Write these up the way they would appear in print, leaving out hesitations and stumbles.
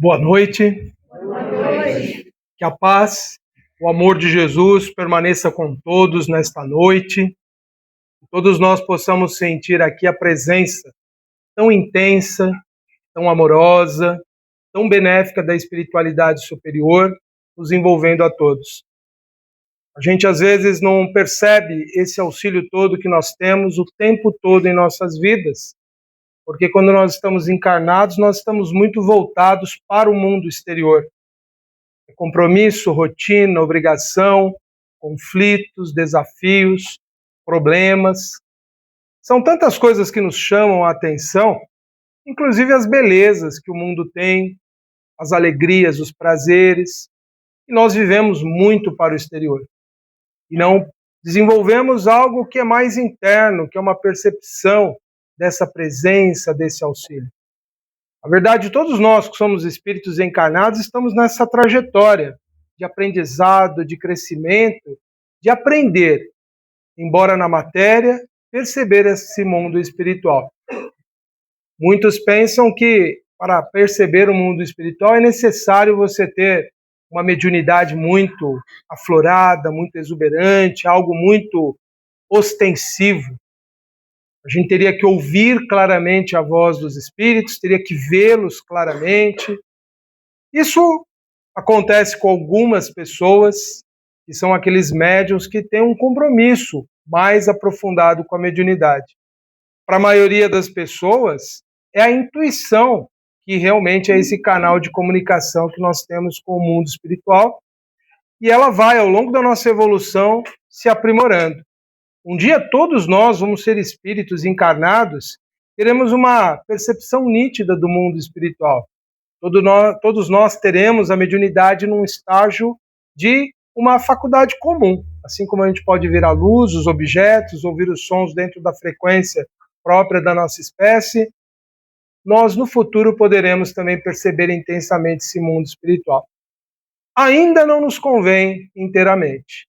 Boa noite. Boa noite. Que a paz, o amor de Jesus permaneça com todos nesta noite. Que todos nós possamos sentir aqui a presença tão intensa, tão amorosa, tão benéfica da espiritualidade superior, nos envolvendo a todos. A gente às vezes não percebe esse auxílio todo que nós temos o tempo todo em nossas vidas, porque quando nós estamos encarnados, nós estamos muito voltados para o mundo exterior. Compromisso, rotina, obrigação, conflitos, desafios, problemas. São tantas coisas que nos chamam a atenção, inclusive as belezas que o mundo tem, as alegrias, os prazeres, e nós vivemos muito para o exterior. E não desenvolvemos algo que é mais interno, que é uma percepção dessa presença, desse auxílio. Na verdade, todos nós que somos espíritos encarnados estamos nessa trajetória de aprendizado, de crescimento, de aprender, embora na matéria, perceber esse mundo espiritual. Muitos pensam que para perceber o mundo espiritual é necessário você ter uma mediunidade muito aflorada, muito exuberante, algo muito ostensivo. A gente teria que ouvir claramente a voz dos espíritos, teria que vê-los claramente. Isso acontece com algumas pessoas, que são aqueles médiuns que têm um compromisso mais aprofundado com a mediunidade. Para a maioria das pessoas, é a intuição que realmente é esse canal de comunicação que nós temos com o mundo espiritual, e ela vai, ao longo da nossa evolução, se aprimorando. Um dia todos nós vamos ser espíritos encarnados, teremos uma percepção nítida do mundo espiritual. Todos nós teremos a mediunidade num estágio de uma faculdade comum, assim como a gente pode ver a luz, os objetos, ouvir os sons dentro da frequência própria da nossa espécie, nós no futuro poderemos também perceber intensamente esse mundo espiritual. Ainda não nos convém inteiramente.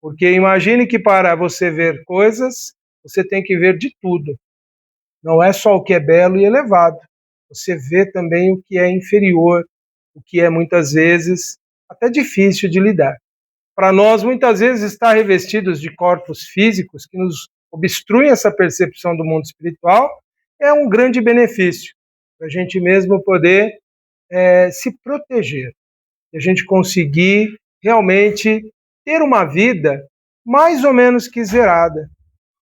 Porque imagine que para você ver coisas, você tem que ver de tudo. Não é só o que é belo e elevado. Você vê também o que é inferior, o que é muitas vezes até difícil de lidar. Para nós, muitas vezes, estar revestidos de corpos físicos que nos obstruem essa percepção do mundo espiritual é um grande benefício, para a gente mesmo poder se proteger, e a gente conseguir realmente ter uma vida mais ou menos que zerada,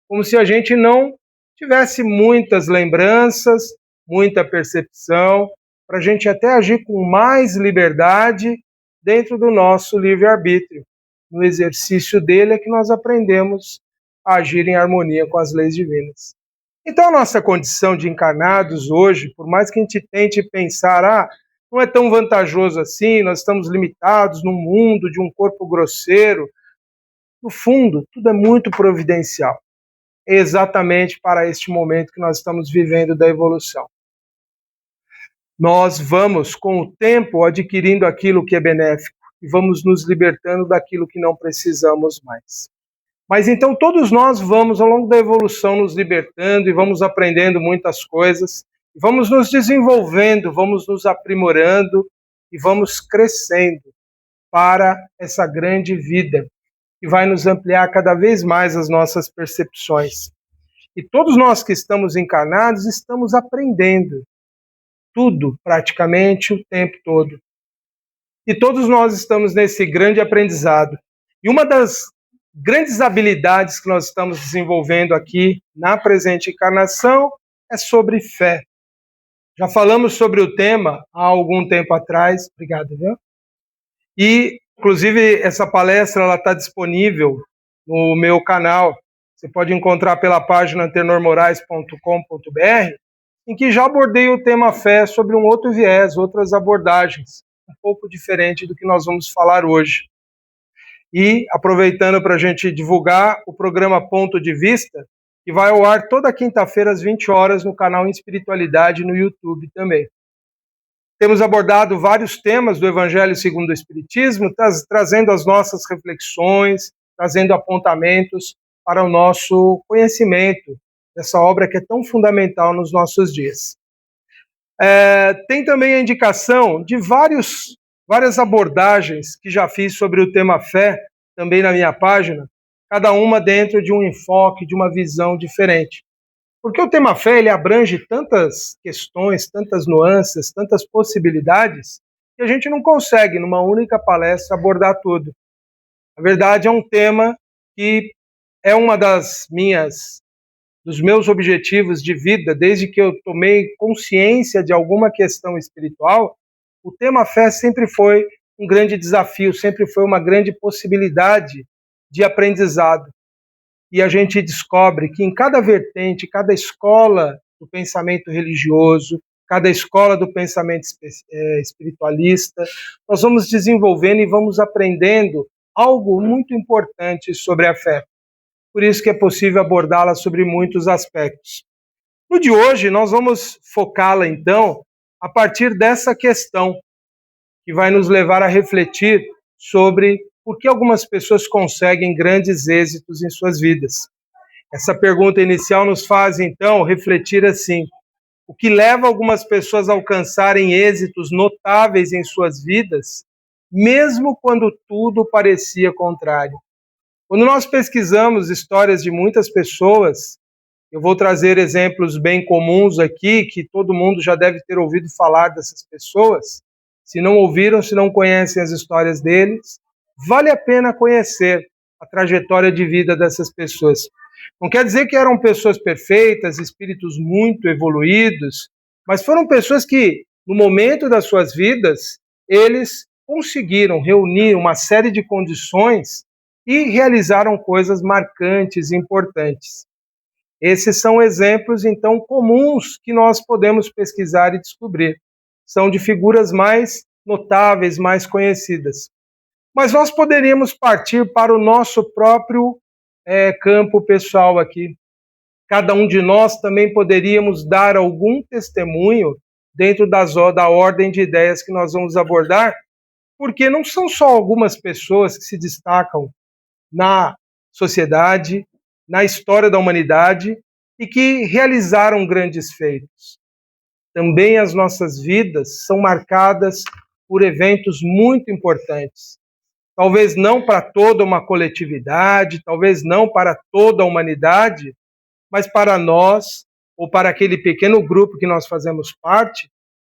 como se a gente não tivesse muitas lembranças, muita percepção, para a gente até agir com mais liberdade dentro do nosso livre-arbítrio. No exercício dele é que nós aprendemos a agir em harmonia com as leis divinas. Então a nossa condição de encarnados hoje, por mais que a gente tente pensar, não é tão vantajoso assim, nós estamos limitados num mundo de um corpo grosseiro. No fundo, tudo é muito providencial. É exatamente para este momento que nós estamos vivendo da evolução. Nós vamos, com o tempo, adquirindo aquilo que é benéfico e vamos nos libertando daquilo que não precisamos mais. Mas então todos nós vamos, ao longo da evolução, nos libertando e vamos aprendendo muitas coisas, vamos nos desenvolvendo, vamos nos aprimorando e vamos crescendo para essa grande vida que vai nos ampliar cada vez mais as nossas percepções. E todos nós que estamos encarnados estamos aprendendo tudo, praticamente, o tempo todo. E todos nós estamos nesse grande aprendizado. E uma das grandes habilidades que nós estamos desenvolvendo aqui na presente encarnação é sobre fé. Já falamos sobre o tema há algum tempo atrás. Obrigado, viu? E, inclusive, essa palestra está disponível no meu canal. Você pode encontrar pela página tenormorais.com.br, em que já abordei o tema fé sobre um outro viés, outras abordagens, um pouco diferente do que nós vamos falar hoje. E, aproveitando para a gente divulgar o programa Ponto de Vista, que vai ao ar toda quinta-feira às 20 horas no canal Espiritualidade no YouTube também. Temos abordado vários temas do Evangelho segundo o Espiritismo, trazendo as nossas reflexões, trazendo apontamentos para o nosso conhecimento dessa obra que é tão fundamental nos nossos dias. Tem também a indicação de várias abordagens que já fiz sobre o tema fé, também na minha página, cada uma dentro de um enfoque, de uma visão diferente. Porque o tema fé, ele abrange tantas questões, tantas nuances, tantas possibilidades, que a gente não consegue, numa única palestra, abordar tudo. Na verdade, é um tema que é uma dos meus objetivos de vida, desde que eu tomei consciência de alguma questão espiritual. O tema fé sempre foi um grande desafio, sempre foi uma grande possibilidade de aprendizado. E a gente descobre que em cada vertente, cada escola do pensamento religioso, cada escola do pensamento espiritualista, nós vamos desenvolvendo e vamos aprendendo algo muito importante sobre a fé. Por isso que é possível abordá-la sobre muitos aspectos. No de hoje, nós vamos focá-la, então, a partir dessa questão, que vai nos levar a refletir sobre por que algumas pessoas conseguem grandes êxitos em suas vidas. Essa pergunta inicial nos faz, então, refletir assim: o que leva algumas pessoas a alcançarem êxitos notáveis em suas vidas, mesmo quando tudo parecia contrário? Quando nós pesquisamos histórias de muitas pessoas, eu vou trazer exemplos bem comuns aqui, que todo mundo já deve ter ouvido falar dessas pessoas. Se não ouviram, se não conhecem as histórias deles, vale a pena conhecer a trajetória de vida dessas pessoas. Não quer dizer que eram pessoas perfeitas, espíritos muito evoluídos, mas foram pessoas que, no momento das suas vidas, eles conseguiram reunir uma série de condições e realizaram coisas marcantes e importantes. Esses são exemplos, então, comuns que nós podemos pesquisar e descobrir. São de figuras mais notáveis, mais conhecidas. Mas nós poderíamos partir para o nosso próprio campo pessoal aqui. Cada um de nós também poderíamos dar algum testemunho dentro da ordem de ideias que nós vamos abordar, porque não são só algumas pessoas que se destacam na sociedade, na história da humanidade e que realizaram grandes feitos. Também as nossas vidas são marcadas por eventos muito importantes. Talvez não para toda uma coletividade, talvez não para toda a humanidade, mas para nós, ou para aquele pequeno grupo que nós fazemos parte,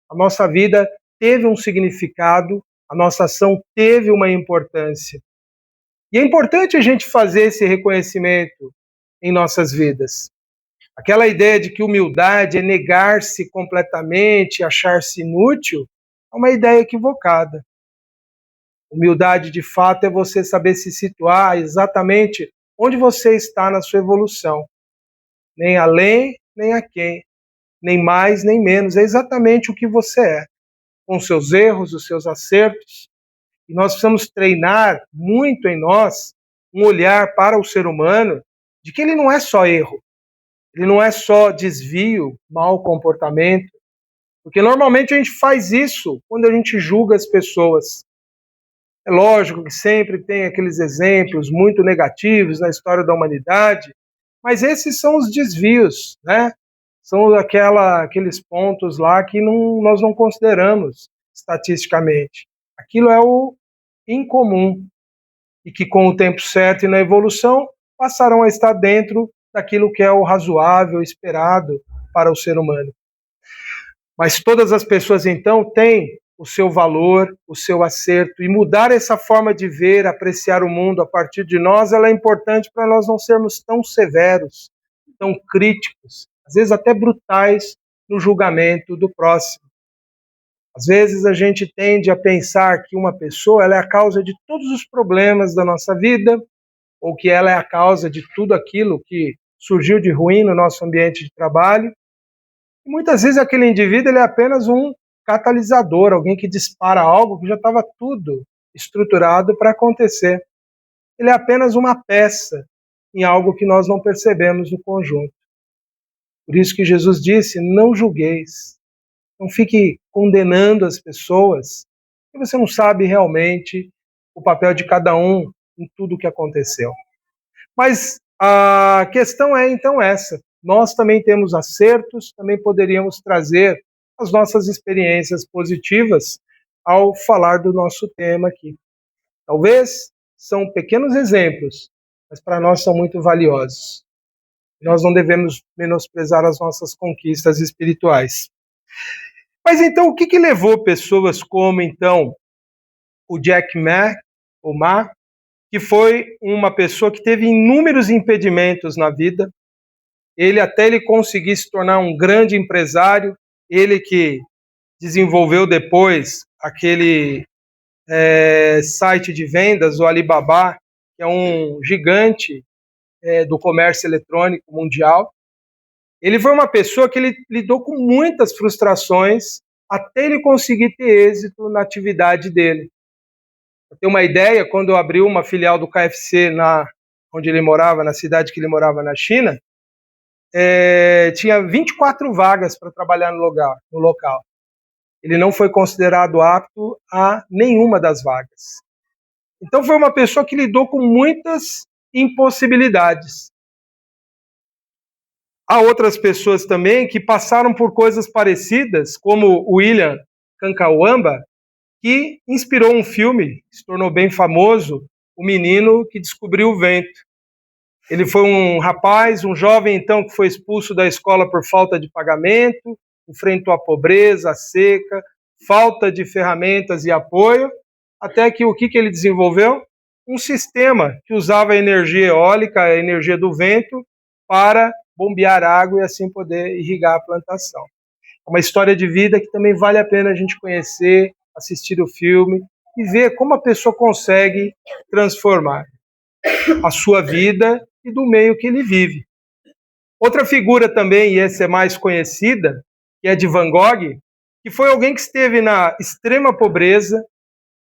a nossa vida teve um significado, a nossa ação teve uma importância. E é importante a gente fazer esse reconhecimento em nossas vidas. Aquela ideia de que humildade é negar-se completamente, achar-se inútil, é uma ideia equivocada. Humildade, de fato, é você saber se situar exatamente onde você está na sua evolução. Nem além, nem aquém, nem mais, nem menos. É exatamente o que você é, com os seus erros, os seus acertos. E nós precisamos treinar muito em nós um olhar para o ser humano de que ele não é só erro, ele não é só desvio, mau comportamento, porque normalmente a gente faz isso quando a gente julga as pessoas. É lógico que sempre tem aqueles exemplos muito negativos na história da humanidade, mas esses são os desvios, né? São aqueles pontos lá que nós não consideramos estatisticamente. Aquilo é o incomum e que com o tempo certo e na evolução passarão a estar dentro daquilo que é o razoável, esperado para o ser humano. Mas todas as pessoas, então, têm o seu valor, o seu acerto, e mudar essa forma de ver, apreciar o mundo a partir de nós, ela é importante para nós não sermos tão severos, tão críticos, às vezes até brutais no julgamento do próximo. Às vezes a gente tende a pensar que uma pessoa ela é a causa de todos os problemas da nossa vida, ou que ela é a causa de tudo aquilo que surgiu de ruim no nosso ambiente de trabalho. E muitas vezes aquele indivíduo ele é apenas um catalisador, alguém que dispara algo que já estava tudo estruturado para acontecer. Ele é apenas uma peça em algo que nós não percebemos no conjunto. Por isso que Jesus disse, não julgueis, não fique condenando as pessoas, porque você não sabe realmente o papel de cada um em tudo o que aconteceu. Mas a questão é então essa. Nós também temos acertos, também poderíamos trazer as nossas experiências positivas ao falar do nosso tema aqui. Talvez são pequenos exemplos, mas para nós são muito valiosos. Nós não devemos menosprezar as nossas conquistas espirituais. Mas então, o que levou pessoas como, então, o Jack Ma, que foi uma pessoa que teve inúmeros impedimentos na vida, até ele conseguir se tornar um grande empresário, ele que desenvolveu depois aquele site de vendas, o Alibaba, que é um gigante do comércio eletrônico mundial. Ele foi uma pessoa que ele lidou com muitas frustrações até ele conseguir ter êxito na atividade dele. Para ter uma ideia, quando eu abri uma filial do KFC onde ele morava, na cidade que ele morava na China, tinha 24 vagas para trabalhar no local. Ele não foi considerado apto a nenhuma das vagas. Então foi uma pessoa que lidou com muitas impossibilidades. Há outras pessoas também que passaram por coisas parecidas, como o William Kankawamba, que inspirou um filme que se tornou bem famoso, O Menino que Descobriu o Vento. Ele foi um rapaz, um jovem então, que foi expulso da escola por falta de pagamento, enfrentou a pobreza, a seca, falta de ferramentas e apoio, até que o que ele desenvolveu? Um sistema que usava a energia eólica, a energia do vento, para bombear água e assim poder irrigar a plantação. É uma história de vida que também vale a pena a gente conhecer, assistir o filme e ver como a pessoa consegue transformar a sua vida e do meio que ele vive. Outra figura também, e essa é mais conhecida, que é de Van Gogh, que foi alguém que esteve na extrema pobreza,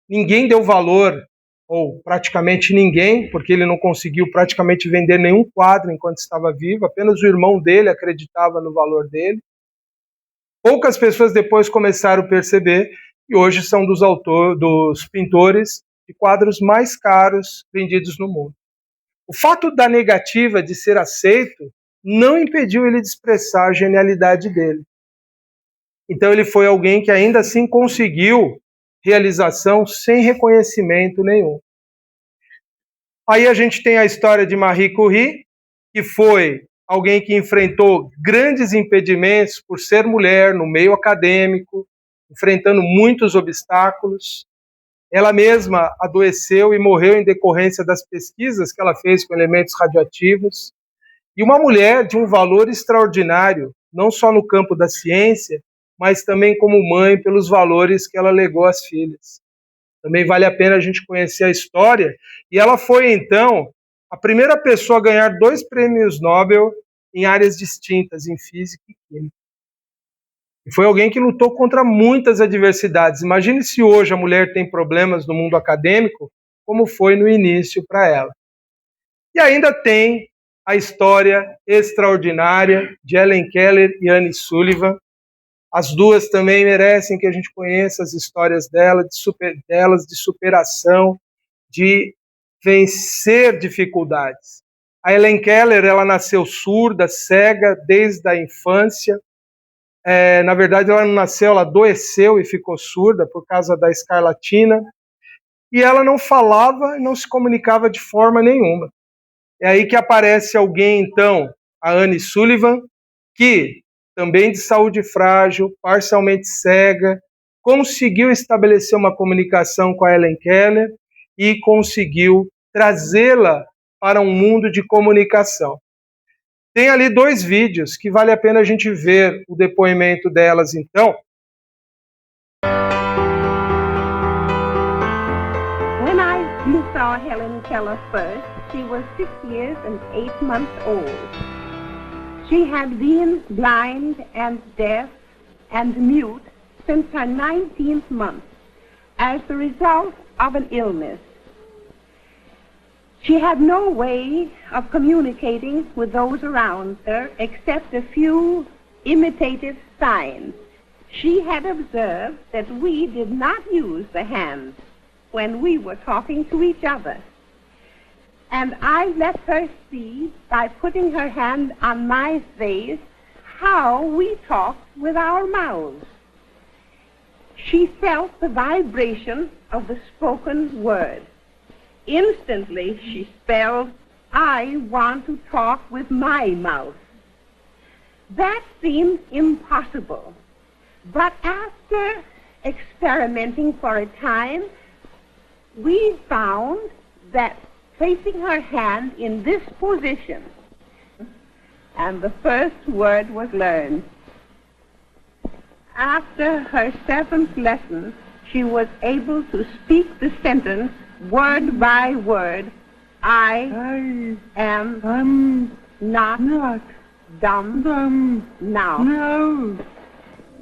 ninguém deu valor, ou praticamente ninguém, porque ele não conseguiu praticamente vender nenhum quadro enquanto estava vivo, apenas o irmão dele acreditava no valor dele. Poucas pessoas depois começaram a perceber e hoje são dos pintores de quadros mais caros vendidos no mundo. O fato da negativa de ser aceito não impediu ele de expressar a genialidade dele. Então ele foi alguém que ainda assim conseguiu realização sem reconhecimento nenhum. Aí a gente tem a história de Marie Curie, que foi alguém que enfrentou grandes impedimentos por ser mulher no meio acadêmico, enfrentando muitos obstáculos. Ela mesma adoeceu e morreu em decorrência das pesquisas que ela fez com elementos radioativos. E uma mulher de um valor extraordinário, não só no campo da ciência, mas também como mãe, pelos valores que ela legou às filhas. Também vale a pena a gente conhecer a história. E ela foi, então, a primeira pessoa a ganhar 2 prêmios Nobel em áreas distintas, em física e química. E foi alguém que lutou contra muitas adversidades. Imagine se hoje a mulher tem problemas no mundo acadêmico, como foi no início para ela. E ainda tem a história extraordinária de Helen Keller e Annie Sullivan. As duas também merecem que a gente conheça as histórias delas de superação, de vencer dificuldades. A Helen Keller, ela nasceu surda, cega, desde a infância. Na verdade, ela não nasceu, ela adoeceu e ficou surda por causa da escarlatina. E ela não falava e não se comunicava de forma nenhuma. É aí que aparece alguém, então, a Annie Sullivan, que, também de saúde frágil, parcialmente cega, conseguiu estabelecer uma comunicação com a Helen Keller e conseguiu trazê-la para um mundo de comunicação. Tem ali 2 vídeos que vale a pena a gente ver o depoimento delas, então. When I saw Helen Keller first, she was 6 years and 8 months old. She had been blind and deaf and mute since her 19th month as the result of an illness. She had no way of communicating with those around her except a few imitative signs. She had observed that we did not use the hands when we were talking to each other. And I let her see, by putting her hand on my face, how we talked with our mouths. she felt the vibration of the spoken word. Instantly, she spelled, "I want to talk with my mouth." That seemed impossible, but after experimenting for a time, we found that placing her hand in this position, and the first word was learned. After her 7th lesson, she was able to speak the sentence word by word, I am not dumb now. No.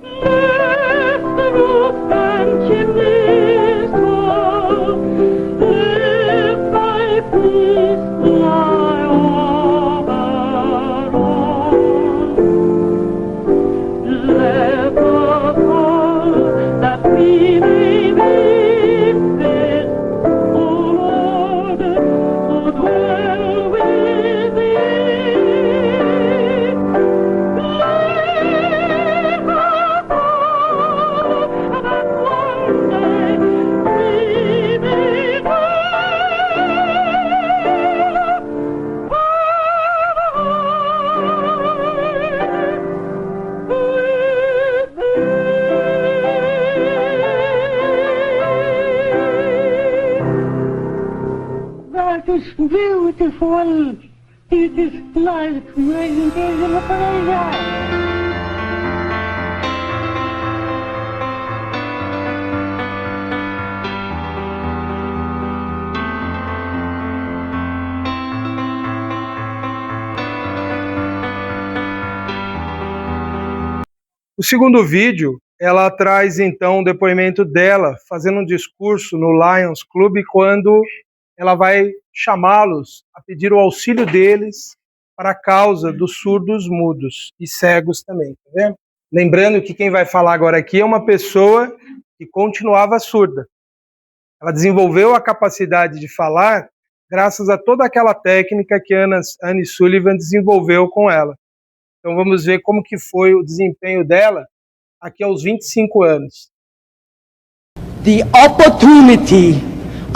Left the roof and chimneys tall, left by peace lie over all, left of all that we may be fit, O Lord, to dwell with thee. That is beautiful. It is like raising in the paradise. O segundo vídeo, ela traz então o depoimento dela, fazendo um discurso no Lions Club, quando ela vai chamá-los a pedir o auxílio deles para a causa dos surdos mudos e cegos também, tá vendo? Lembrando que quem vai falar agora aqui é uma pessoa que continuava surda. Ela desenvolveu a capacidade de falar graças a toda aquela técnica que Annie Sullivan desenvolveu com ela. Então vamos ver como que foi o desempenho dela aqui aos 25 anos. The opportunity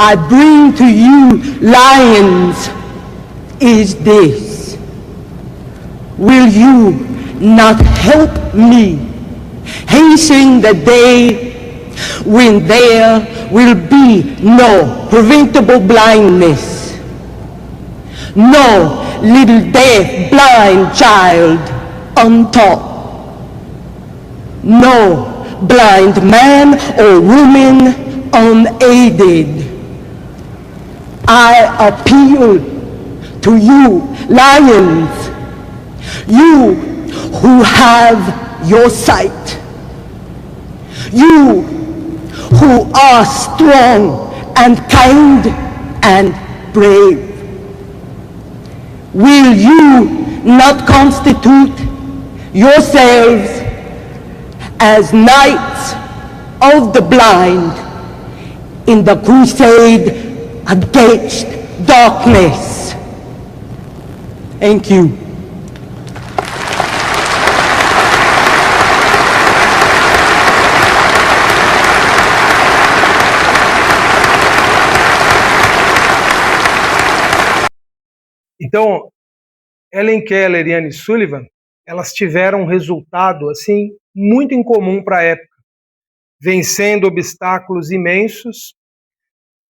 I bring to you, lions, is this. Will you not help me hasten the day when there will be no preventable blindness, no little deaf blind child untaught, no blind man or woman unaided? I appeal to you, lions, you who have your sight, you who are strong and kind and brave. Will you not constitute yourselves as knights of the blind in the crusade against darkness? Thank you. Então, Helen Keller e Annie Sullivan, elas tiveram um resultado assim muito incomum para a época, vencendo obstáculos imensos.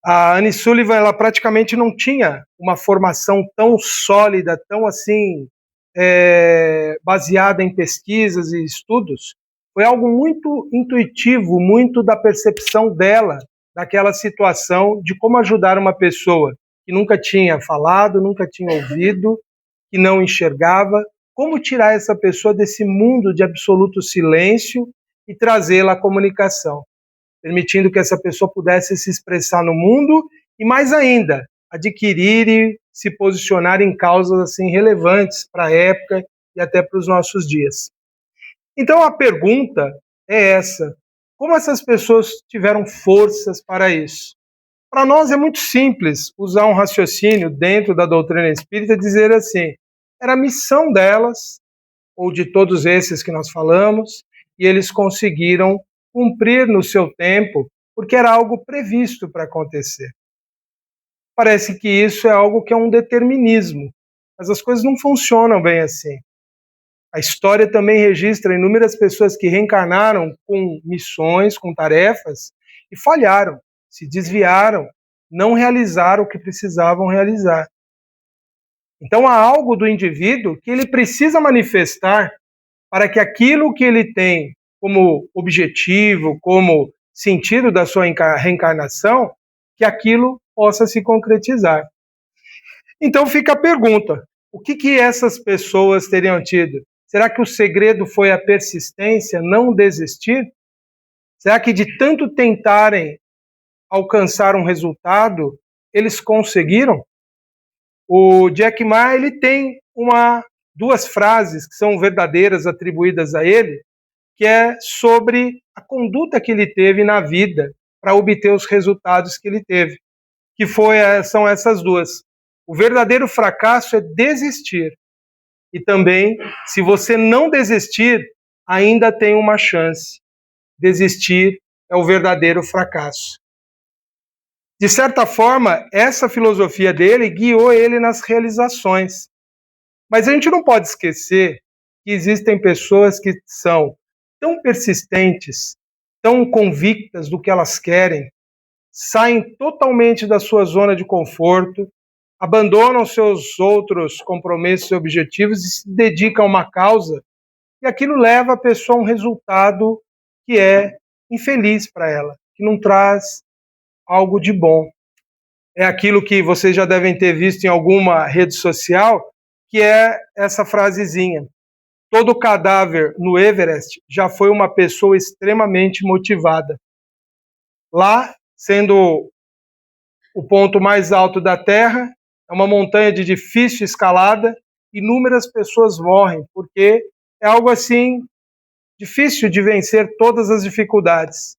A Annie Sullivan, ela praticamente não tinha uma formação tão sólida, tão assim baseada em pesquisas e estudos. Foi algo muito intuitivo, muito da percepção dela daquela situação de como ajudar uma pessoa que nunca tinha falado, nunca tinha ouvido, que não enxergava, como tirar essa pessoa desse mundo de absoluto silêncio e trazê-la à comunicação, permitindo que essa pessoa pudesse se expressar no mundo e, mais ainda, adquirir e se posicionar em causas assim relevantes para a época e até para os nossos dias. Então a pergunta é essa: como essas pessoas tiveram forças para isso? Para nós é muito simples usar um raciocínio dentro da doutrina espírita e dizer assim: era a missão delas, ou de todos esses que nós falamos, e eles conseguiram cumprir no seu tempo, porque era algo previsto para acontecer. Parece que isso é algo que é um determinismo, mas as coisas não funcionam bem assim. A história também registra inúmeras pessoas que reencarnaram com missões, com tarefas, e falharam, se desviaram, não realizaram o que precisavam realizar. Então há algo do indivíduo que ele precisa manifestar para que aquilo que ele tem como objetivo, como sentido da sua reencarnação, que aquilo possa se concretizar. Então fica a pergunta, o que essas pessoas teriam tido? Será que o segredo foi a persistência, não desistir? Será que de tanto tentarem alcançar um resultado, eles conseguiram? O Jack Ma, ele tem duas frases que são verdadeiras atribuídas a ele, que é sobre a conduta que ele teve na vida para obter os resultados que ele teve, que são essas duas. O verdadeiro fracasso é desistir. E também, se você não desistir, ainda tem uma chance. Desistir é o verdadeiro fracasso. De certa forma, essa filosofia dele guiou ele nas realizações. Mas a gente não pode esquecer que existem pessoas que são tão persistentes, tão convictas do que elas querem, saem totalmente da sua zona de conforto, abandonam seus outros compromissos e objetivos e se dedicam a uma causa, e aquilo leva a pessoa a um resultado que é infeliz para ela, que não traz algo de bom. É aquilo que vocês já devem ter visto em alguma rede social, que é essa frasezinha: todo cadáver no Everest já foi uma pessoa extremamente motivada. Lá, sendo o ponto mais alto da Terra, é uma montanha de difícil escalada, inúmeras pessoas morrem, porque é algo assim, difícil de vencer todas as dificuldades.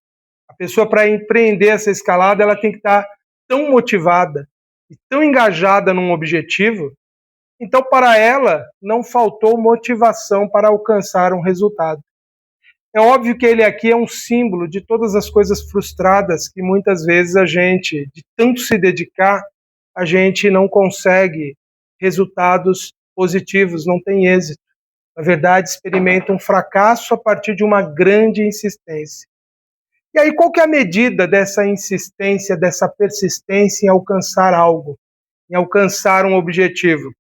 A pessoa, para empreender essa escalada, ela tem que estar tão motivada e tão engajada num objetivo. Então, para ela, não faltou motivação para alcançar um resultado. É óbvio que ele aqui é um símbolo de todas as coisas frustradas que muitas vezes a gente, de tanto se dedicar, a gente não consegue resultados positivos, não tem êxito. Na verdade, experimenta um fracasso a partir de uma grande insistência. E aí, qual que é a medida dessa insistência, dessa persistência em alcançar algo, em alcançar um objetivo?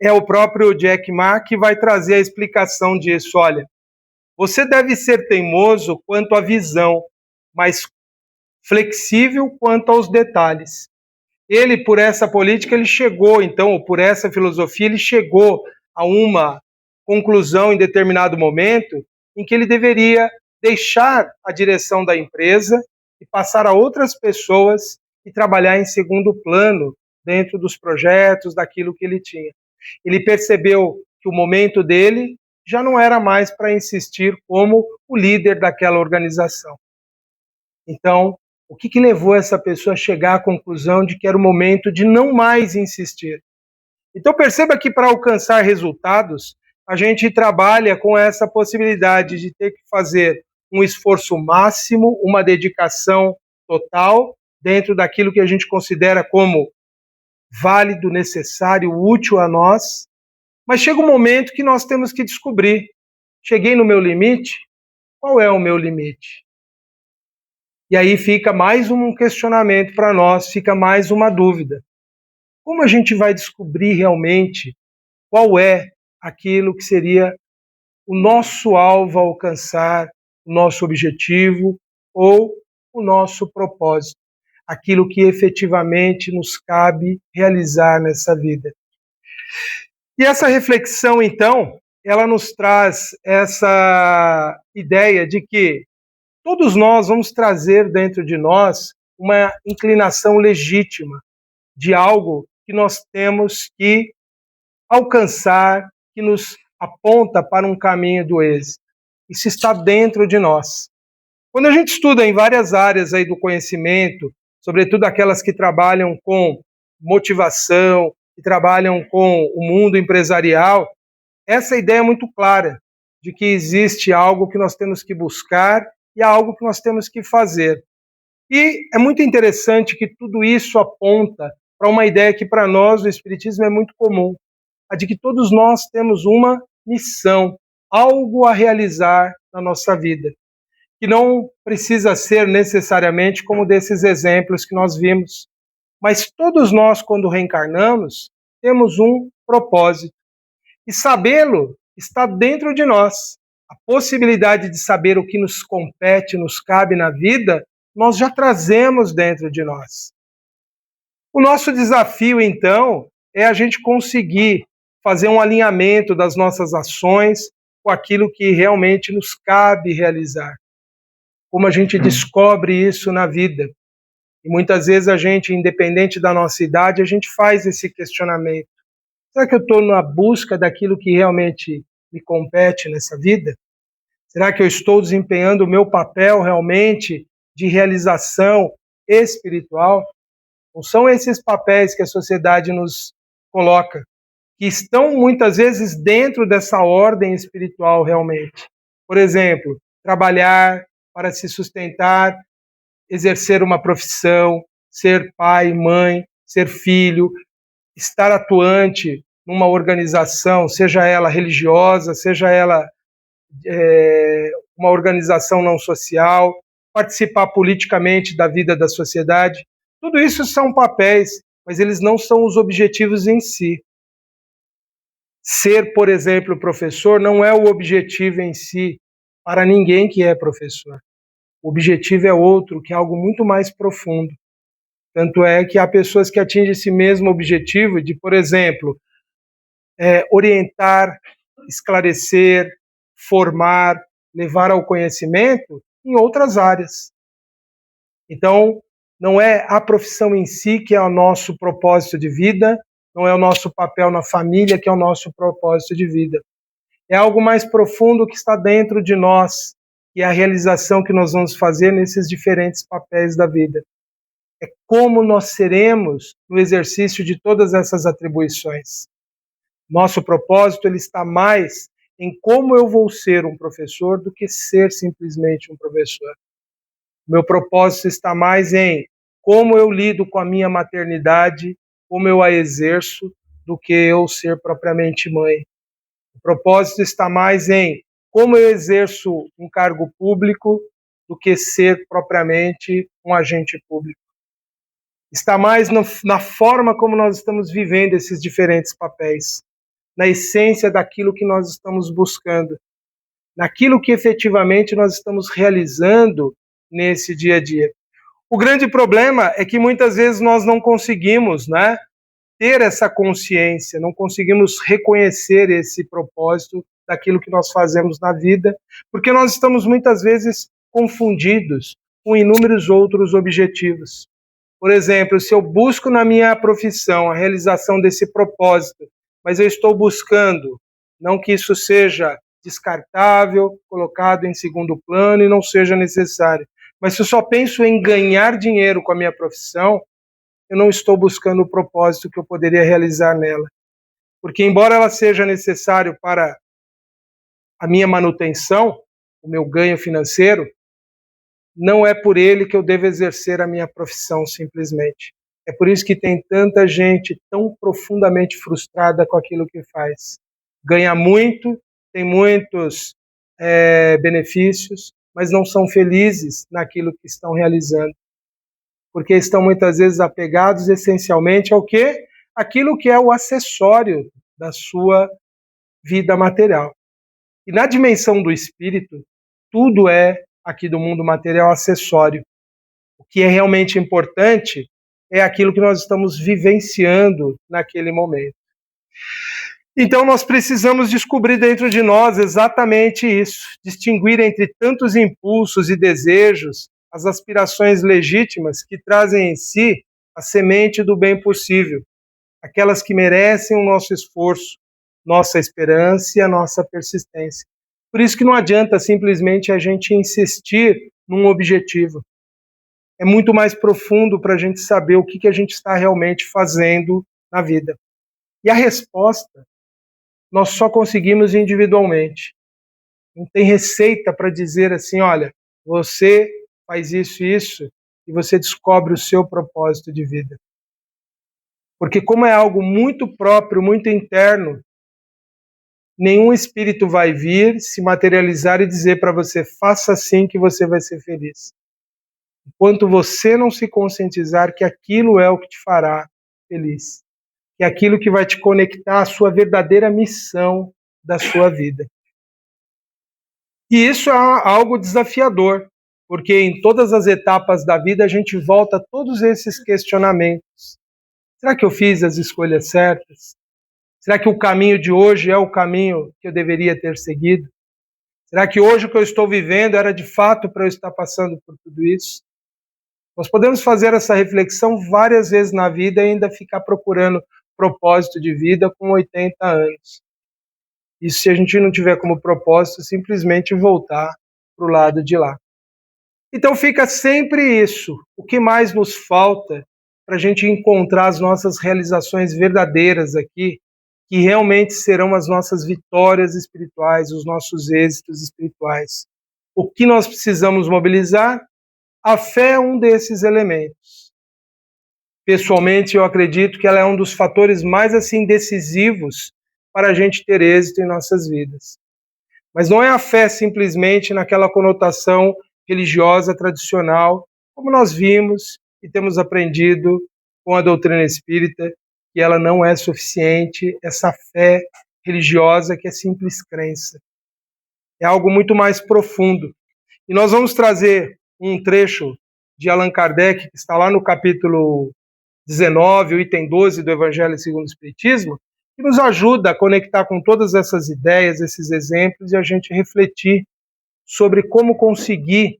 É o próprio Jack Ma que vai trazer a explicação disso. Olha, você deve ser teimoso quanto à visão, mas flexível quanto aos detalhes. Ele, por essa política, ele chegou, então, ou por essa filosofia, ele chegou a uma conclusão em determinado momento em que ele deveria deixar a direção da empresa e passar a outras pessoas e trabalhar em segundo plano dentro dos projetos, daquilo que ele tinha. Ele percebeu que o momento dele já não era mais para insistir como o líder daquela organização. Então, o que levou essa pessoa a chegar à conclusão de que era o momento de não mais insistir? Então, perceba que para alcançar resultados, a gente trabalha com essa possibilidade de ter que fazer um esforço máximo, uma dedicação total, dentro daquilo que a gente considera como válido, necessário, útil a nós. Mas chega um momento que nós temos que descobrir: cheguei no meu limite? Qual é o meu limite? E aí fica mais um questionamento para nós, fica mais uma dúvida. Como a gente vai descobrir realmente qual é aquilo que seria o nosso alvo a alcançar, o nosso objetivo ou o nosso propósito? Aquilo que efetivamente nos cabe realizar nessa vida. E essa reflexão, então, ela nos traz essa ideia de que todos nós vamos trazer dentro de nós uma inclinação legítima de algo que nós temos que alcançar, que nos aponta para um caminho do êxito. Isso está dentro de nós. Quando a gente estuda em várias áreas aí do conhecimento, sobretudo aquelas que trabalham com motivação, que trabalham com o mundo empresarial, essa ideia é muito clara de que existe algo que nós temos que buscar e é algo que nós temos que fazer. E é muito interessante que tudo isso aponta para uma ideia que para nós do Espiritismo é muito comum, a de que todos nós temos uma missão, algo a realizar na nossa vida, que não precisa ser necessariamente como desses exemplos que nós vimos, mas todos nós, quando reencarnamos, temos um propósito, e sabê-lo está dentro de nós. A possibilidade de saber o que nos compete, nos cabe na vida, nós já trazemos dentro de nós. O nosso desafio, então, é a gente conseguir fazer um alinhamento das nossas ações com aquilo que realmente nos cabe realizar. Como a gente descobre isso na vida. E muitas vezes a gente, independente da nossa idade, a gente faz esse questionamento. Será que eu estou na busca daquilo que realmente me compete nessa vida? Será que eu estou desempenhando o meu papel realmente de realização espiritual? Ou são esses papéis que a sociedade nos coloca, que estão muitas vezes dentro dessa ordem espiritual realmente? Por exemplo, trabalhar para se sustentar, exercer uma profissão, ser pai, mãe, ser filho, estar atuante numa organização, seja ela religiosa, seja ela uma organização não social, participar politicamente da vida da sociedade. Tudo isso são papéis, mas eles não são os objetivos em si. Ser, por exemplo, professor não é o objetivo em si para ninguém que é professor. O objetivo é outro, que é algo muito mais profundo. Tanto é que há pessoas que atingem esse mesmo objetivo de, por exemplo, orientar, esclarecer, formar, levar ao conhecimento em outras áreas. Então, não é a profissão em si que é o nosso propósito de vida, não é o nosso papel na família que é o nosso propósito de vida. É algo mais profundo que está dentro de nós, e é a realização que nós vamos fazer nesses diferentes papéis da vida. É como nós seremos no exercício de todas essas atribuições. Nosso propósito ele está mais em como eu vou ser um professor do que ser simplesmente um professor. Meu propósito está mais em como eu lido com a minha maternidade, como eu a exerço, do que eu ser propriamente mãe. O propósito está mais em como eu exerço um cargo público do que ser propriamente um agente público. Está mais na forma como nós estamos vivendo esses diferentes papéis, na essência daquilo que nós estamos buscando, naquilo que efetivamente nós estamos realizando nesse dia a dia. O grande problema é que muitas vezes nós não conseguimos, ter essa consciência, não conseguimos reconhecer esse propósito daquilo que nós fazemos na vida, porque nós estamos muitas vezes confundidos com inúmeros outros objetivos. Por exemplo, se eu busco na minha profissão a realização desse propósito, mas eu estou buscando, não que isso seja descartável, colocado em segundo plano e não seja necessário, mas se eu só penso em ganhar dinheiro com a minha profissão, eu não estou buscando o propósito que eu poderia realizar nela. Porque embora ela seja necessário para a minha manutenção, o meu ganho financeiro, não é por ele que eu devo exercer a minha profissão simplesmente. É por isso que tem tanta gente tão profundamente frustrada com aquilo que faz. Ganha muito, tem muitos benefícios, mas não são felizes naquilo que estão realizando. Porque estão muitas vezes apegados essencialmente ao quê? Aquilo que é o acessório da sua vida material. E na dimensão do espírito, tudo é, aqui do mundo material, acessório. O que é realmente importante é aquilo que nós estamos vivenciando naquele momento. Então nós precisamos descobrir dentro de nós exatamente isso, distinguir entre tantos impulsos e desejos, as aspirações legítimas que trazem em si a semente do bem possível, aquelas que merecem o nosso esforço, nossa esperança e a nossa persistência. Por isso que não adianta simplesmente a gente insistir num objetivo. É muito mais profundo para a gente saber o que a gente está realmente fazendo na vida. E a resposta nós só conseguimos individualmente. Não tem receita para dizer assim, olha, você faz isso e isso, e você descobre o seu propósito de vida. Porque como é algo muito próprio, muito interno, nenhum espírito vai vir, se materializar e dizer para você, faça assim que você vai ser feliz. Enquanto você não se conscientizar que aquilo é o que te fará feliz, que é aquilo que vai te conectar à sua verdadeira missão da sua vida. E isso é algo desafiador, porque em todas as etapas da vida a gente volta a todos esses questionamentos. Será que eu fiz as escolhas certas? Será que o caminho de hoje é o caminho que eu deveria ter seguido? Será que hoje o que eu estou vivendo era de fato para eu estar passando por tudo isso? Nós podemos fazer essa reflexão várias vezes na vida e ainda ficar procurando propósito de vida com 80 anos. E se a gente não tiver como propósito, simplesmente voltar para o lado de lá. Então fica sempre isso. O que mais nos falta para a gente encontrar as nossas realizações verdadeiras aqui, que realmente serão as nossas vitórias espirituais, os nossos êxitos espirituais. O que nós precisamos mobilizar? A fé é um desses elementos. Pessoalmente, eu acredito que ela é um dos fatores mais assim decisivos para a gente ter êxito em nossas vidas. Mas não é a fé simplesmente naquela conotação religiosa tradicional, como nós vimos e temos aprendido com a doutrina espírita, que ela não é suficiente, essa fé religiosa que é simples crença. É algo muito mais profundo. E nós vamos trazer um trecho de Allan Kardec, que está lá no capítulo 19, o item 12 do Evangelho segundo o Espiritismo, que nos ajuda a conectar com todas essas ideias, esses exemplos, e a gente refletir sobre como conseguir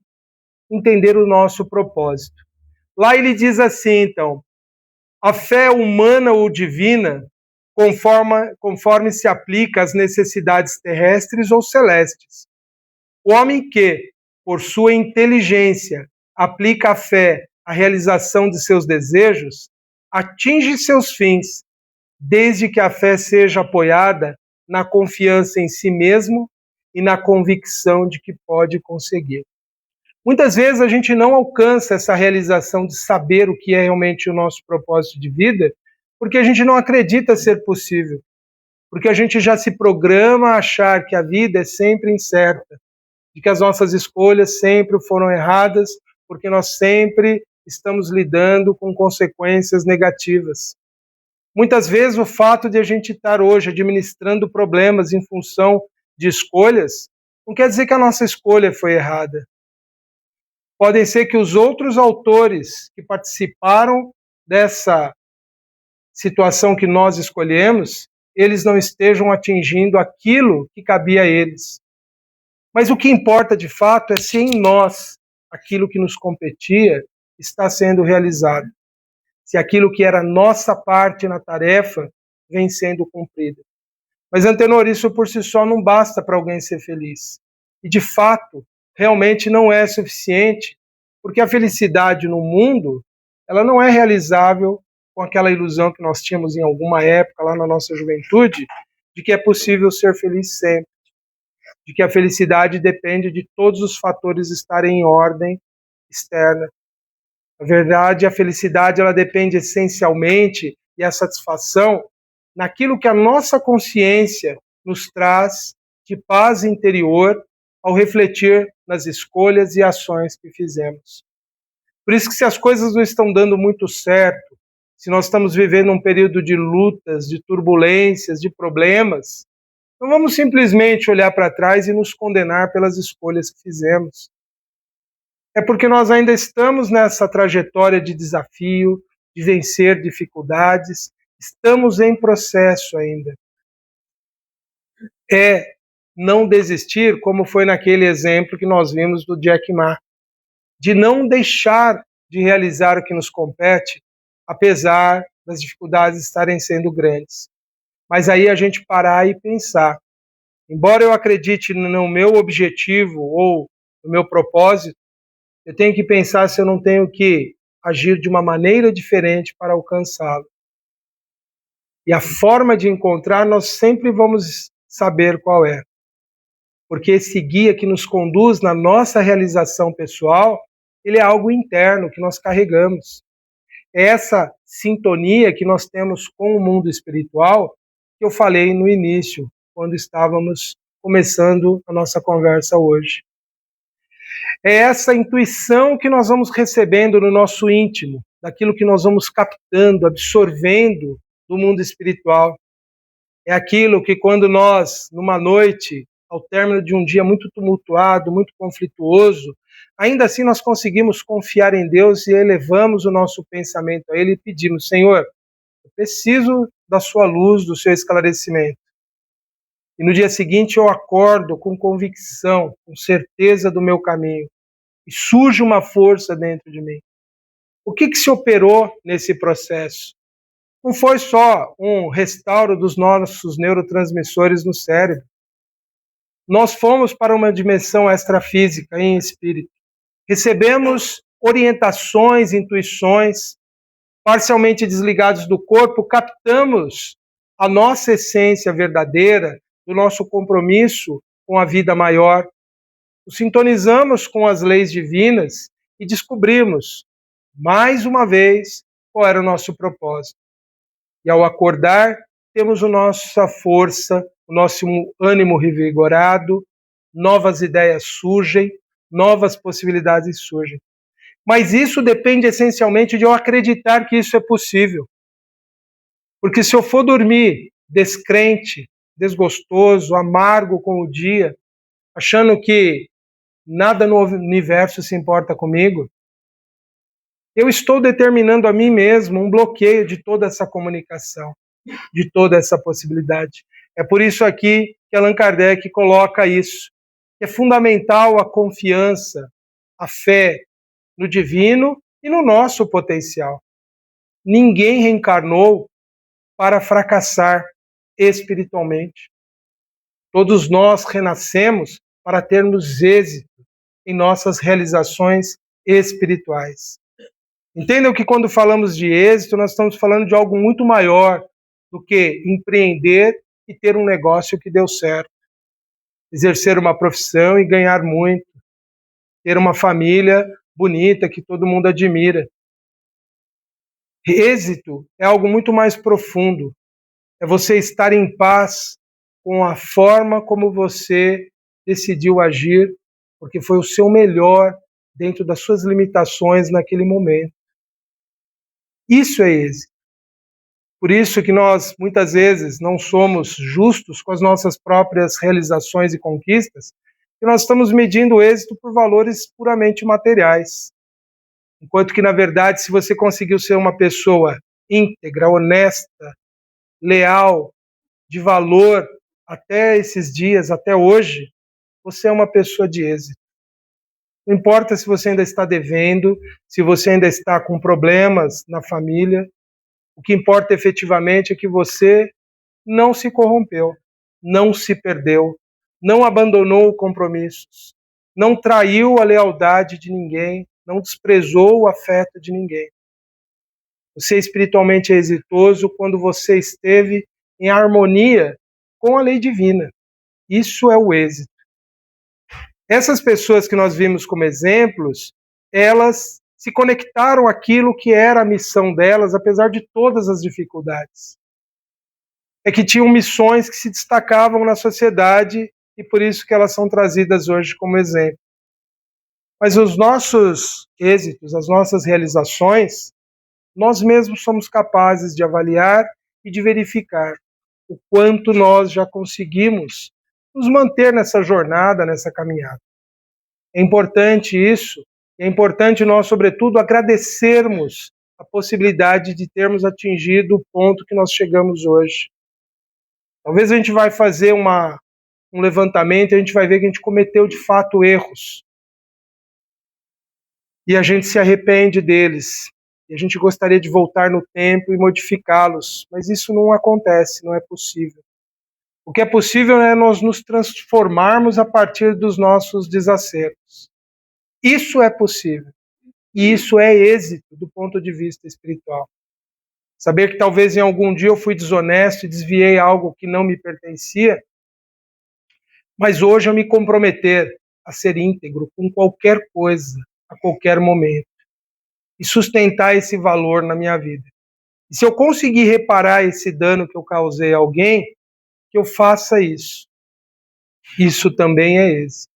entender o nosso propósito. Lá ele diz assim, então, a fé humana ou divina, conforme se aplica às necessidades terrestres ou celestes. O homem que, por sua inteligência, aplica a fé à realização de seus desejos, atinge seus fins, desde que a fé seja apoiada na confiança em si mesmo e na convicção de que pode conseguir. Muitas vezes a gente não alcança essa realização de saber o que é realmente o nosso propósito de vida, porque a gente não acredita ser possível, porque a gente já se programa a achar que a vida é sempre incerta, de que as nossas escolhas sempre foram erradas, porque nós sempre estamos lidando com consequências negativas. Muitas vezes o fato de a gente estar hoje administrando problemas em função de escolhas, não quer dizer que a nossa escolha foi errada. Podem ser que os outros autores que participaram dessa situação que nós escolhemos, eles não estejam atingindo aquilo que cabia a eles. Mas o que importa de fato é se em nós aquilo que nos competia está sendo realizado. Se aquilo que era nossa parte na tarefa vem sendo cumprida. Mas, Antenor, isso por si só não basta para alguém ser feliz. E, de fato, realmente não é suficiente, porque a felicidade no mundo, ela não é realizável com aquela ilusão que nós tínhamos em alguma época, lá na nossa juventude, de que é possível ser feliz sempre. De que a felicidade depende de todos os fatores estarem em ordem externa. Na verdade, a felicidade ela depende essencialmente, e a satisfação, naquilo que a nossa consciência nos traz de paz interior ao refletir nas escolhas e ações que fizemos. Por isso que se as coisas não estão dando muito certo, se nós estamos vivendo um período de lutas, de turbulências, de problemas, não vamos simplesmente olhar para trás e nos condenar pelas escolhas que fizemos. É porque nós ainda estamos nessa trajetória de desafio, de vencer dificuldades, estamos em processo ainda. É não desistir, como foi naquele exemplo que nós vimos do Jack Ma, de não deixar de realizar o que nos compete, apesar das dificuldades estarem sendo grandes. Mas aí a gente parar e pensar, embora eu acredite no meu objetivo ou no meu propósito, eu tenho que pensar se eu não tenho que agir de uma maneira diferente para alcançá-lo. E a forma de encontrar, nós sempre vamos saber qual é. porque esse guia que nos conduz na nossa realização pessoal, ele é algo interno que nós carregamos. É essa sintonia que nós temos com o mundo espiritual que eu falei no início, quando estávamos começando a nossa conversa hoje. É essa intuição que nós vamos recebendo no nosso íntimo, daquilo que nós vamos captando, absorvendo do mundo espiritual. É aquilo que quando nós, numa noite, ao término de um dia muito tumultuado, muito conflituoso, ainda assim nós conseguimos confiar em Deus e elevamos o nosso pensamento a Ele e pedimos: Senhor, eu preciso da sua luz, do seu esclarecimento. E no dia seguinte eu acordo com convicção, com certeza do meu caminho. E surge uma força dentro de mim. O que se operou nesse processo? Não foi só um restauro dos nossos neurotransmissores no cérebro. Nós fomos para uma dimensão extrafísica em espírito. Recebemos orientações, intuições, parcialmente desligados do corpo, captamos a nossa essência verdadeira, do nosso compromisso com a vida maior. Nos sintonizamos com as leis divinas e descobrimos, mais uma vez, qual era o nosso propósito. E ao acordar, temos a nossa força, o nosso ânimo revigorado, novas ideias surgem, novas possibilidades surgem. Mas isso depende essencialmente de eu acreditar que isso é possível. Porque se eu for dormir descrente, desgostoso, amargo com o dia, achando que nada no universo se importa comigo, eu estou determinando a mim mesmo um bloqueio de toda essa comunicação, de toda essa possibilidade. É por isso aqui que Allan Kardec coloca isso, que é fundamental a confiança, a fé no divino e no nosso potencial. Ninguém reencarnou para fracassar espiritualmente. Todos nós renascemos para termos êxito em nossas realizações espirituais. Entendam que quando falamos de êxito, nós estamos falando de algo muito maior do que empreender e ter um negócio que deu certo. Exercer uma profissão e ganhar muito. Ter uma família bonita que todo mundo admira. Êxito é algo muito mais profundo. É você estar em paz com a forma como você decidiu agir, porque foi o seu melhor dentro das suas limitações naquele momento. Isso é êxito. Por isso que nós, muitas vezes, não somos justos com as nossas próprias realizações e conquistas, e nós estamos medindo o êxito por valores puramente materiais. Enquanto que, na verdade, se você conseguiu ser uma pessoa íntegra, honesta, leal, de valor, até esses dias, até hoje, você é uma pessoa de êxito. Não importa se você ainda está devendo, se você ainda está com problemas na família, o que importa efetivamente é que você não se corrompeu, não se perdeu, não abandonou compromissos, não traiu a lealdade de ninguém, não desprezou o afeto de ninguém. Você espiritualmente é exitoso quando você esteve em harmonia com a lei divina. Isso é o êxito. Essas pessoas que nós vimos como exemplos, elas se conectaram àquilo que era a missão delas, apesar de todas as dificuldades. É que tinham missões que se destacavam na sociedade e por isso que elas são trazidas hoje como exemplo. Mas os nossos êxitos, as nossas realizações, nós mesmos somos capazes de avaliar e de verificar o quanto nós já conseguimos nos manter nessa jornada, nessa caminhada. É importante isso, é importante nós, sobretudo, agradecermos a possibilidade de termos atingido o ponto que nós chegamos hoje. Talvez a gente vai fazer um levantamento e a gente vai ver que a gente cometeu de fato erros. E a gente se arrepende deles. E a gente gostaria de voltar no tempo e modificá-los. Mas isso não acontece, não é possível. O que é possível é nós nos transformarmos a partir dos nossos desacertos. Isso é possível. E isso é êxito do ponto de vista espiritual. Saber que talvez em algum dia eu fui desonesto e desviei algo que não me pertencia, Mas hoje eu me comprometer a ser íntegro com qualquer coisa, a qualquer momento, e sustentar esse valor na minha vida. E se eu conseguir reparar esse dano que eu causei a alguém, que eu faça isso. Isso também é êxito.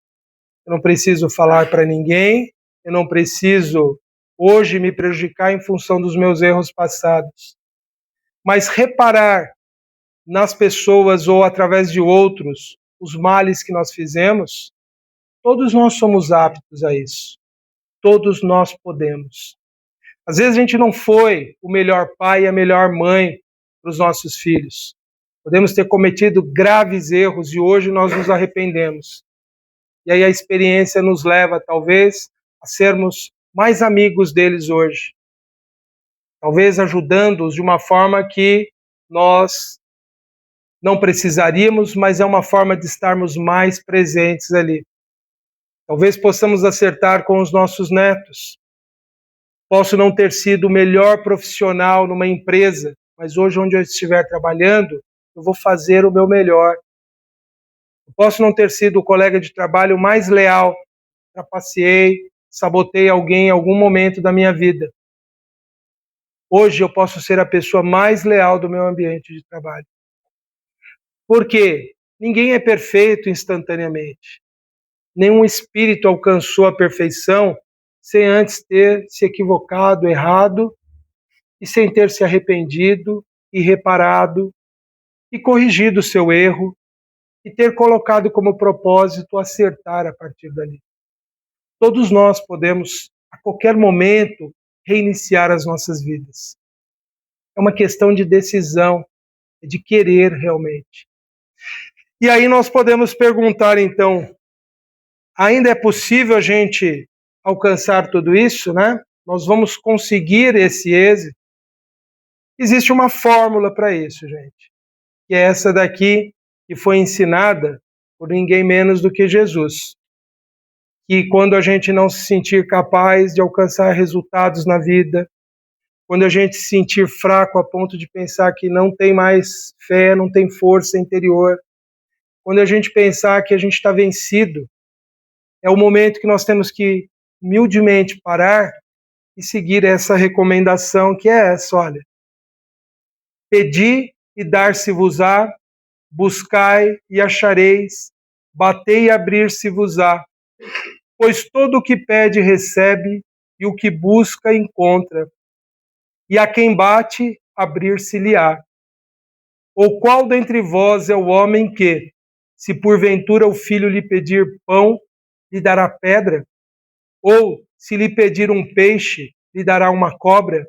Eu não preciso falar para ninguém, eu não preciso hoje me prejudicar em função dos meus erros passados. Mas reparar nas pessoas ou através de outros os males que nós fizemos, todos nós somos aptos a isso. Todos nós podemos. Às vezes a gente não foi o melhor pai e a melhor mãe para os nossos filhos. Podemos ter cometido graves erros e hoje nós nos arrependemos. E aí a experiência nos leva, talvez, a sermos mais amigos deles hoje. Talvez ajudando-os de uma forma que nós não precisaríamos, mas é uma forma de estarmos mais presentes ali. Talvez possamos acertar com os nossos netos. Posso não ter sido o melhor profissional numa empresa, mas hoje, onde eu estiver trabalhando, eu vou fazer o meu melhor. Eu posso não ter sido o colega de trabalho mais leal, trapaceei, sabotei alguém em algum momento da minha vida. Hoje eu posso ser a pessoa mais leal do meu ambiente de trabalho. Porque ninguém é perfeito instantaneamente. Nenhum espírito alcançou a perfeição sem antes ter se equivocado, errado, e sem ter se arrependido e reparado e corrigido o seu erro e ter colocado como propósito acertar a partir dali. Todos nós podemos, a qualquer momento, reiniciar as nossas vidas. É uma questão de decisão, de querer realmente. E aí nós podemos perguntar, então, ainda é possível a gente alcançar tudo isso, né? Nós vamos conseguir esse êxito? Existe uma fórmula para isso, gente, que é essa daqui, que foi ensinada por ninguém menos do que Jesus. Que quando a gente não se sentir capaz de alcançar resultados na vida, quando a gente se sentir fraco a ponto de pensar que não tem mais fé, não tem força interior, quando a gente pensar que a gente está vencido, é o momento que nós temos que humildemente parar e seguir essa recomendação, que é essa, olha: pedi e dar-se-vos-á, buscai e achareis, batei e abrir-se-vos-á. Pois todo o que pede recebe, e o que busca encontra, e a quem bate abrir-se-lhe-á. Ou qual dentre vós é o homem que, se porventura o filho lhe pedir pão, lhe dará pedra? Ou, se lhe pedir um peixe, lhe dará uma cobra?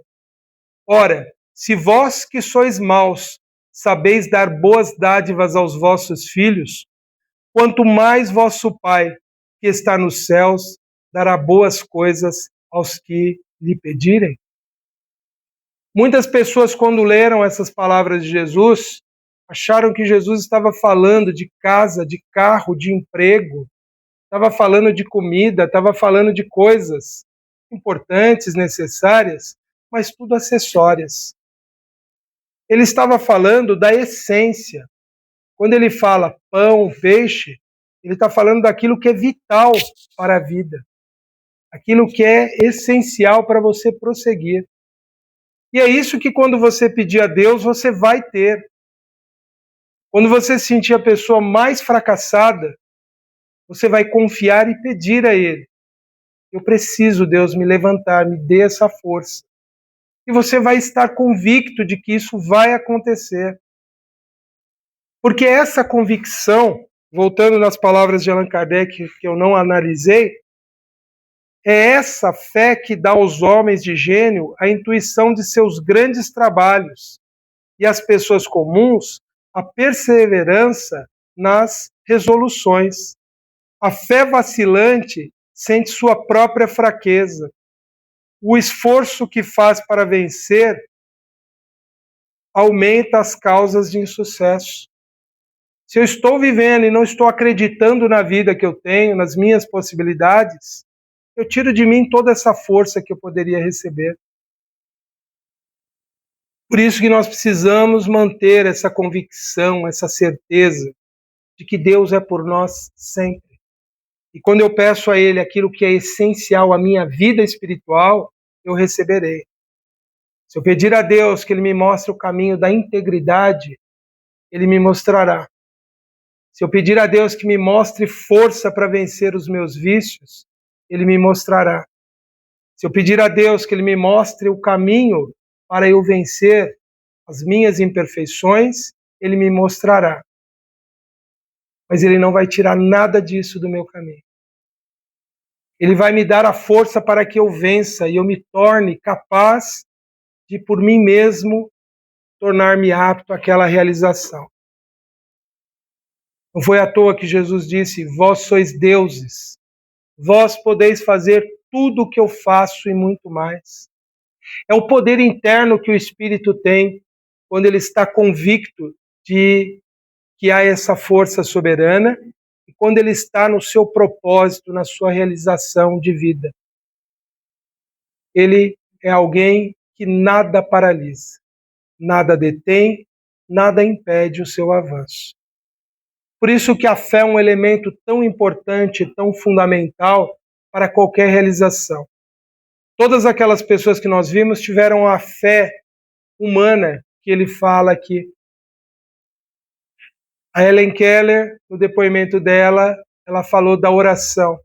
Ora, se vós que sois maus, sabeis dar boas dádivas aos vossos filhos, quanto mais vosso Pai, que está nos céus, dará boas coisas aos que lhe pedirem. Muitas pessoas, quando leram essas palavras de Jesus, acharam que Jesus estava falando de casa, de carro, de emprego, estava falando de comida, estava falando de coisas importantes, necessárias, mas tudo acessórias. Ele estava falando da essência. Quando ele fala pão, peixe, ele está falando daquilo que é vital para a vida, aquilo que é essencial para você prosseguir. E é isso que quando você pedir a Deus, você vai ter. Quando você se sentir a pessoa mais fracassada, você vai confiar e pedir a Ele: eu preciso, Deus, me levantar, me dê essa força. E você vai estar convicto de que isso vai acontecer. Porque essa convicção, voltando nas palavras de Allan Kardec, que eu não analisei, é essa fé que dá aos homens de gênio a intuição de seus grandes trabalhos e às pessoas comuns a perseverança nas resoluções. A fé vacilante sente sua própria fraqueza. O esforço que faz para vencer aumenta as causas de insucesso. Se eu estou vivendo e não estou acreditando na vida que eu tenho, nas minhas possibilidades, eu tiro de mim toda essa força que eu poderia receber. Por isso que nós precisamos manter essa convicção, essa certeza de que Deus é por nós sempre. E quando eu peço a Ele aquilo que é essencial à minha vida espiritual, eu receberei. Se eu pedir a Deus que Ele me mostre o caminho da integridade, Ele me mostrará. Se eu pedir a Deus que me mostre força para vencer os meus vícios, Ele me mostrará. Se eu pedir a Deus que Ele me mostre o caminho para eu vencer as minhas imperfeições, Ele me mostrará. Mas Ele não vai tirar nada disso do meu caminho. Ele vai me dar a força para que eu vença e eu me torne capaz de, por mim mesmo, tornar-me apto àquela realização. Não foi à toa que Jesus disse: vós sois deuses, vós podeis fazer tudo o que eu faço e muito mais. É o poder interno que o Espírito tem quando ele está convicto de que há essa força soberana e quando ele está no seu propósito, na sua realização de vida. Ele é alguém que nada paralisa, nada detém, nada impede o seu avanço. Por isso que a fé é um elemento tão importante, tão fundamental para qualquer realização. Todas aquelas pessoas que nós vimos tiveram a fé humana que ele fala aqui. A Helen Keller, no depoimento dela, ela falou da oração,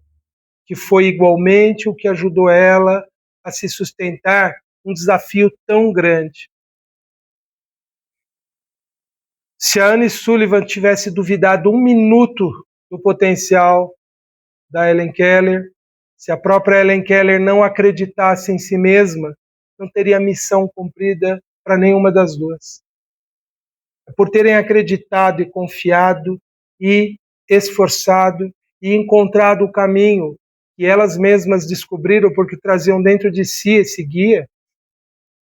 que foi igualmente o que ajudou ela a se sustentar um desafio tão grande. Se a Anne Sullivan tivesse duvidado um minuto do potencial da Helen Keller, se a própria Helen Keller não acreditasse em si mesma, não teria missão cumprida para nenhuma das duas. É por terem acreditado e confiado e esforçado e encontrado o caminho que elas mesmas descobriram porque traziam dentro de si esse guia,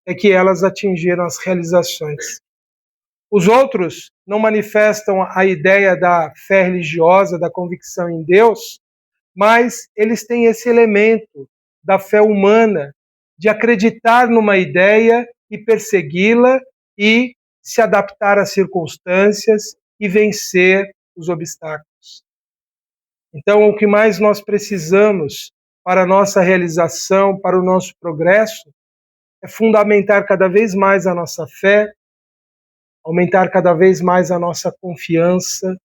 é que elas atingiram as realizações. Os outros não manifestam a ideia da fé religiosa, da convicção em Deus, mas eles têm esse elemento da fé humana, de acreditar numa ideia e persegui-la e se adaptar às circunstâncias e vencer os obstáculos. Então, o que mais nós precisamos para a nossa realização, para o nosso progresso, é fundamentar cada vez mais a nossa fé, aumentar cada vez mais a nossa confiança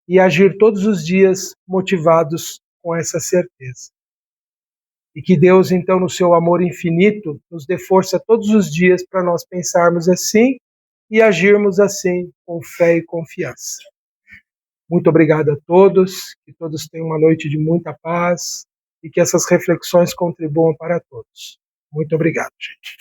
e agir todos os dias motivados com essa certeza. E que Deus, então, no seu amor infinito, nos dê força todos os dias para nós pensarmos assim e agirmos assim com fé e confiança. Muito obrigado a todos, que todos tenham uma noite de muita paz e que essas reflexões contribuam para todos. Muito obrigado, gente.